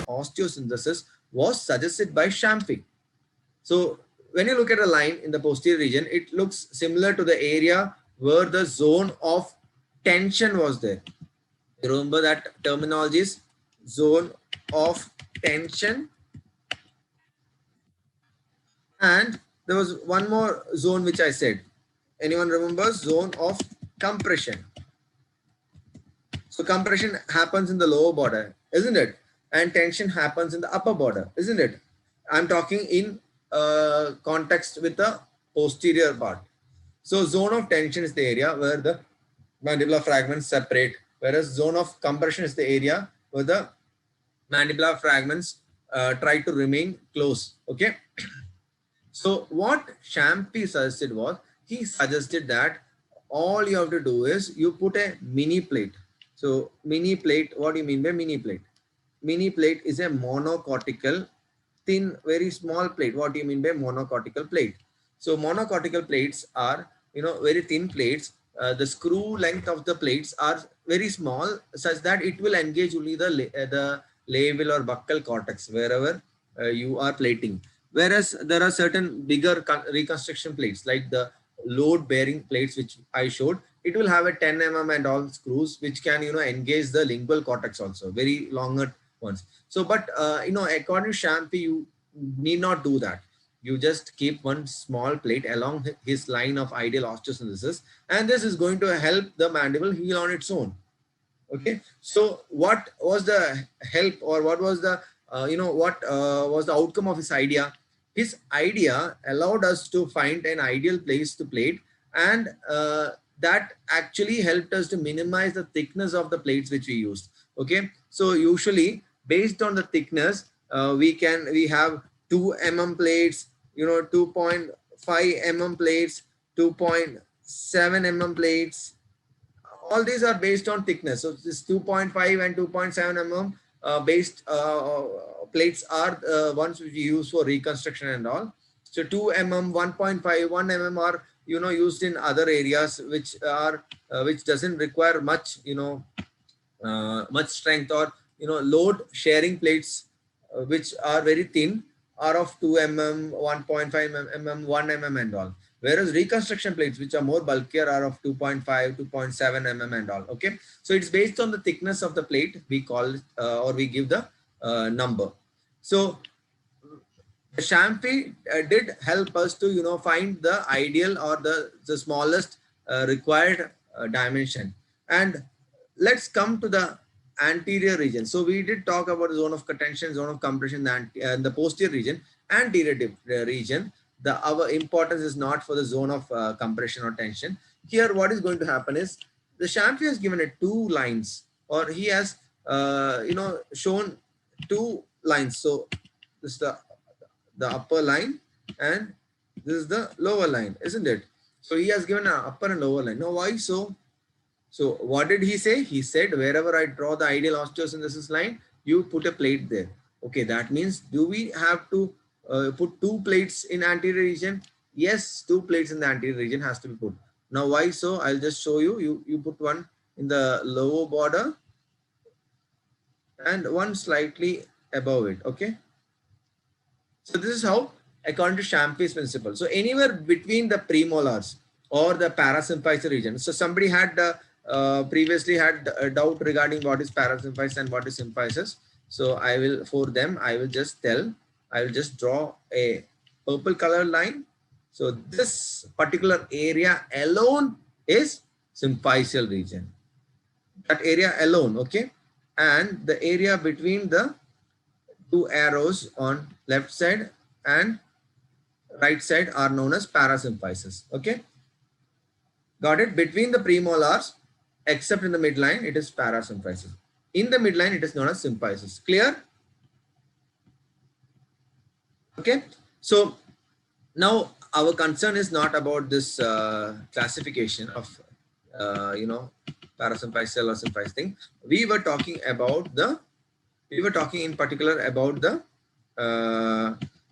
osteosynthesis was suggested by Shampi. So when you look at a line in the posterior region, it looks similar to the area where the zone of tension was there. You remember that terminology is zone of tension, and there was one more zone which I said. Anyone remembers? Zone of compression. So compression happens in the lower border, isn't it? And tension happens in the upper border, isn't it? I'm talking in context with the posterior part. So zone of tension is the area where the mandibular fragments separate, whereas zone of compression is the area where the mandibular fragments try to remain close. Okay. So what Shampi suggested was, he suggested that all you have to do is you put a mini plate. So mini plate, what do you mean by mini plate? Mini plate is a monocortical, thin, very small plate. What do you mean by monocortical plate? So monocortical plates are, very thin plates. The screw length of the plates are very small, such that it will engage only the labial or buccal cortex wherever you are plating. Whereas there are certain bigger reconstruction plates like the load bearing plates which I showed. It will have a 10 mm and all screws which can engage the lingual cortex also, very longer ones. So but according to Shampi, you need not do that. You just keep one small plate along his line of ideal osteosynthesis, and this is going to help the mandible heal on its own. Okay, so what was the help, or what was the was the outcome of his idea? His idea allowed us to find an ideal place to plate, and that actually helped us to minimize the thickness of the plates which we used. Okay, so usually based on the thickness, we have 2 mm plates, 2.5 mm plates, 2.7 mm plates. All these are based on thickness. So this 2.5 and 2.7 mm based plates are ones which we use for reconstruction and all. So 2 mm, 1.5, 1 mm are used in other areas which are which doesn't require much much strength, or load sharing plates which are very thin are of 2 mm, 1.5 mm, 1 mm and all. Whereas reconstruction plates which are more bulkier are of 2.5, 2.7 mm and all. Okay, so it's based on the thickness of the plate we call it, or we give the number. So the Shampi did help us to find the ideal or the smallest required dimension. And let's come to the anterior region. So we did talk about the zone of tension, zone of compression, and the posterior region. Anterior region, our importance is not for the zone of compression or tension. Here what is going to happen is, the Shampi has given it 2 lines, or he has shown 2 lines. So this is the upper line, and this is the lower line, isn't it? So he has given an upper and lower line. Now why so? So what did he say? He said, wherever I draw the ideal osteosynthesis line, you put a plate there. Okay, that means, do we have to put 2 plates in anterior region? Yes, 2 plates in the anterior region has to be put. Now why so? I'll just show you. You put one in the lower border and one slightly above it. Okay. So this is how, according to Shampi's principle. So anywhere between the premolars or the parasymphysis region. So somebody had previously had a doubt regarding what is parasymphysis and what is symphysis. So I will just draw a purple color line. So this particular area alone is symphysial region. That area alone, okay? And the area between the 2 arrows on left side and right side are known as parasymphysis. Okay, got it? Between the premolars, except in the midline, it is parasymphysis. In the midline, it is known as symphysis. Clear? Okay, so now our concern is not about this classification of parasymphysis or symphysis thing. We were talking in particular about the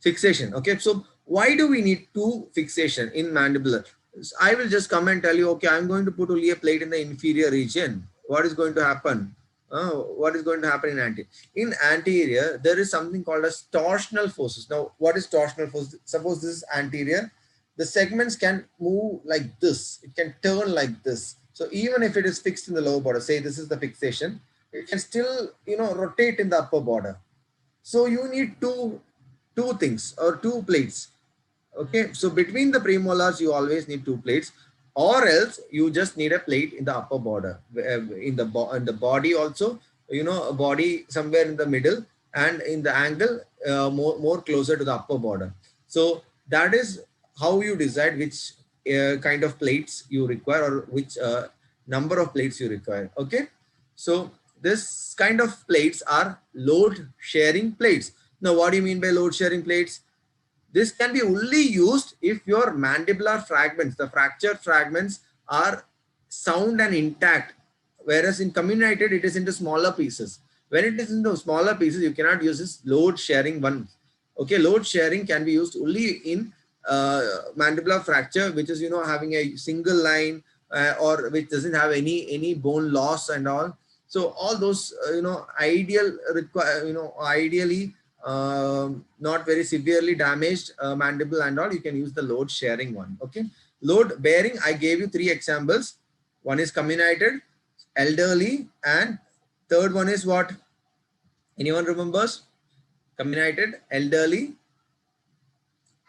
fixation. Okay, so why do we need 2 fixation in mandibular? I will just come and tell you, okay, I'm going to put only a plate in the inferior region. What is going to happen? what is going to happen in anterior? In anterior, there is something called as torsional forces. Now, what is torsional force? Suppose this is anterior, the segments can move like this. It can turn like this. So even if it is fixed in the lower border, say this is the fixation, it can still, rotate in the upper border. So you need two things or two plates. Okay, so between the premolars, you always need two plates, or else you just need a plate in the upper border, in the body also, a body somewhere in the middle, and in the angle more closer to the upper border. So that is how you decide which kind of plates you require, or which number of plates you require. Okay, so this kind of plates are load sharing plates. Now, what do you mean by load sharing plates? This can be only used if your mandibular fragments, the fractured fragments, are sound and intact. Whereas in comminuted, it is into smaller pieces. When it is into smaller pieces, you cannot use this load sharing one. Okay, load sharing can be used only in mandibular fracture, which is having a single line, or which doesn't have any bone loss and all. So all those ideally not very severely damaged mandible and all, you can use the load sharing one. Okay, load bearing, I gave you 3 examples. One is comminuted, elderly, and third one is what? Anyone remembers? Comminuted, elderly,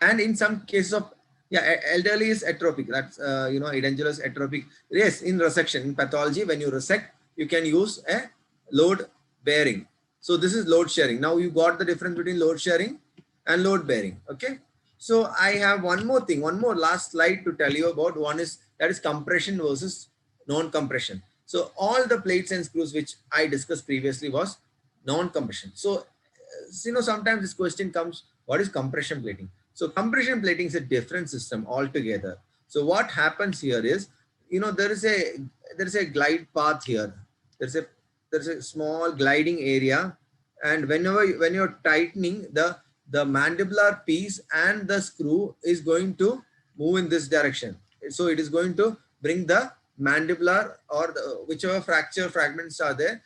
and in some cases of elderly is atrophic. That's edentulous atrophic. Yes, in resection, in pathology, when you resect, you can use a load bearing. So this is load sharing. Now you got the difference between load sharing and load bearing. Okay. So I have one more thing, one more last slide to tell you about. One is, that is compression versus non-compression. So all the plates and screws which I discussed previously was non-compression. So sometimes this question comes, what is compression plating? So compression plating is a different system altogether. So what happens here is, there is a glide path here. There's a small gliding area, and when you're tightening, the mandibular piece and the screw is going to move in this direction. So it is going to bring the mandibular, or whichever fracture fragments are there,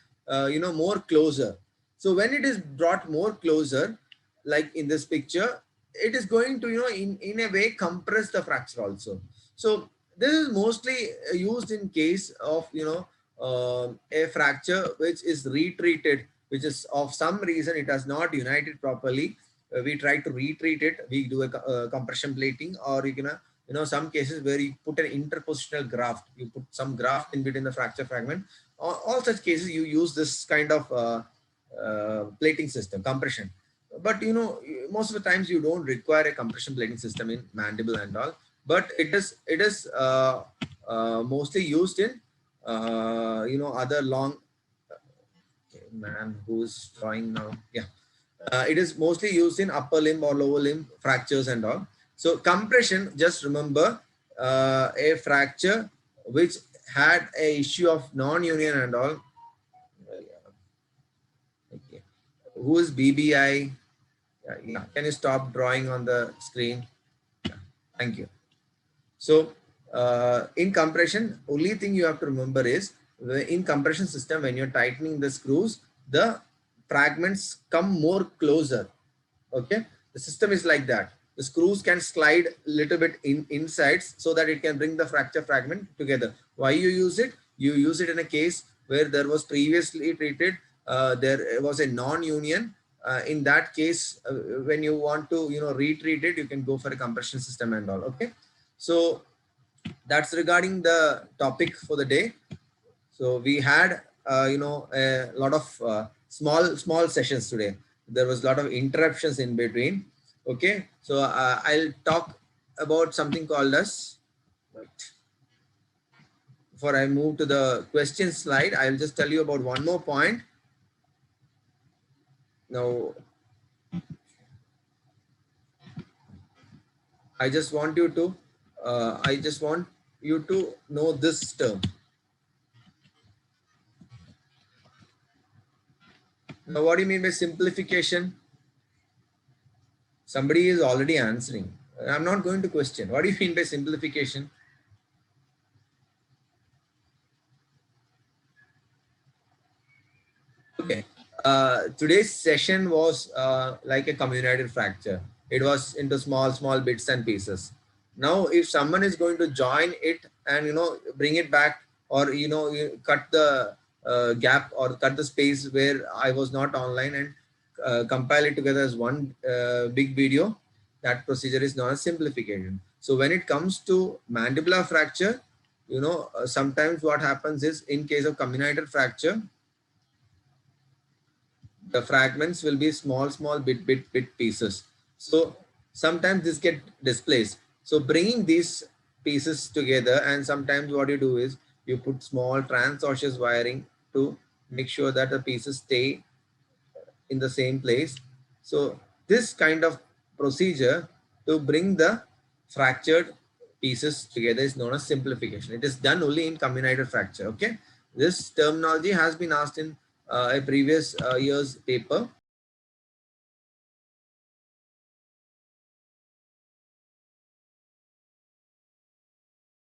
more closer. So when it is brought more closer, like in this picture, it is going to, in a way, compress the fracture also. So this is mostly used in case of, a fracture which is retreated, which is of some reason it has not united properly. We try to retreat it. We do a compression plating, or some cases where you put an interpositional graft. You put some graft in between the fracture fragment. All such cases you use this kind of plating system, compression. But most of the times you don't require a compression plating system in mandible and all. But it is mostly used in other long. Okay, man, who's drawing now? Yeah, it is mostly used in upper limb or lower limb fractures and all. So compression, just remember a fracture which had a issue of non-union and all. Okay, who is BBI? Yeah. Can you stop drawing on the screen? Yeah. Thank you. So in compression, only thing you have to remember is, in compression system, when you're tightening the screws, the fragments come more closer. Okay, the system is like that. The screws can slide a little bit inside, so that it can bring the fracture fragment together. Why you use it? You use it in a case where there was previously treated, there was a non-union. In that case, when you want to retreat it, you can go for a compression system and all. Okay, so that's regarding the topic for the day. So we had a lot of small sessions today. There was a lot of interruptions in between. Okay, so I'll talk about something called as, right, before I move to the question slide, I'll just tell you about one more point. Now, I just want you to know this term. Now, what do you mean by simplification? Somebody is already answering. I'm not going to question. What do you mean by simplification? Okay. Today's session was like a comminuted fracture. It was into small bits and pieces. Now, if someone is going to join it and bring it back, or you cut the gap or cut the space where I was not online, and compile it together as one big video, that procedure is known as simplification. So when it comes to mandibular fracture, sometimes what happens is, in case of comminuted fracture, the fragments will be small bit pieces. So sometimes this get displaced. So bringing these pieces together, and sometimes what you do is you put small trans-osseous wiring to make sure that the pieces stay in the same place. So this kind of procedure to bring the fractured pieces together is known as simplification. It is done only in comminuted fracture. Okay, this terminology has been asked in a previous year's paper.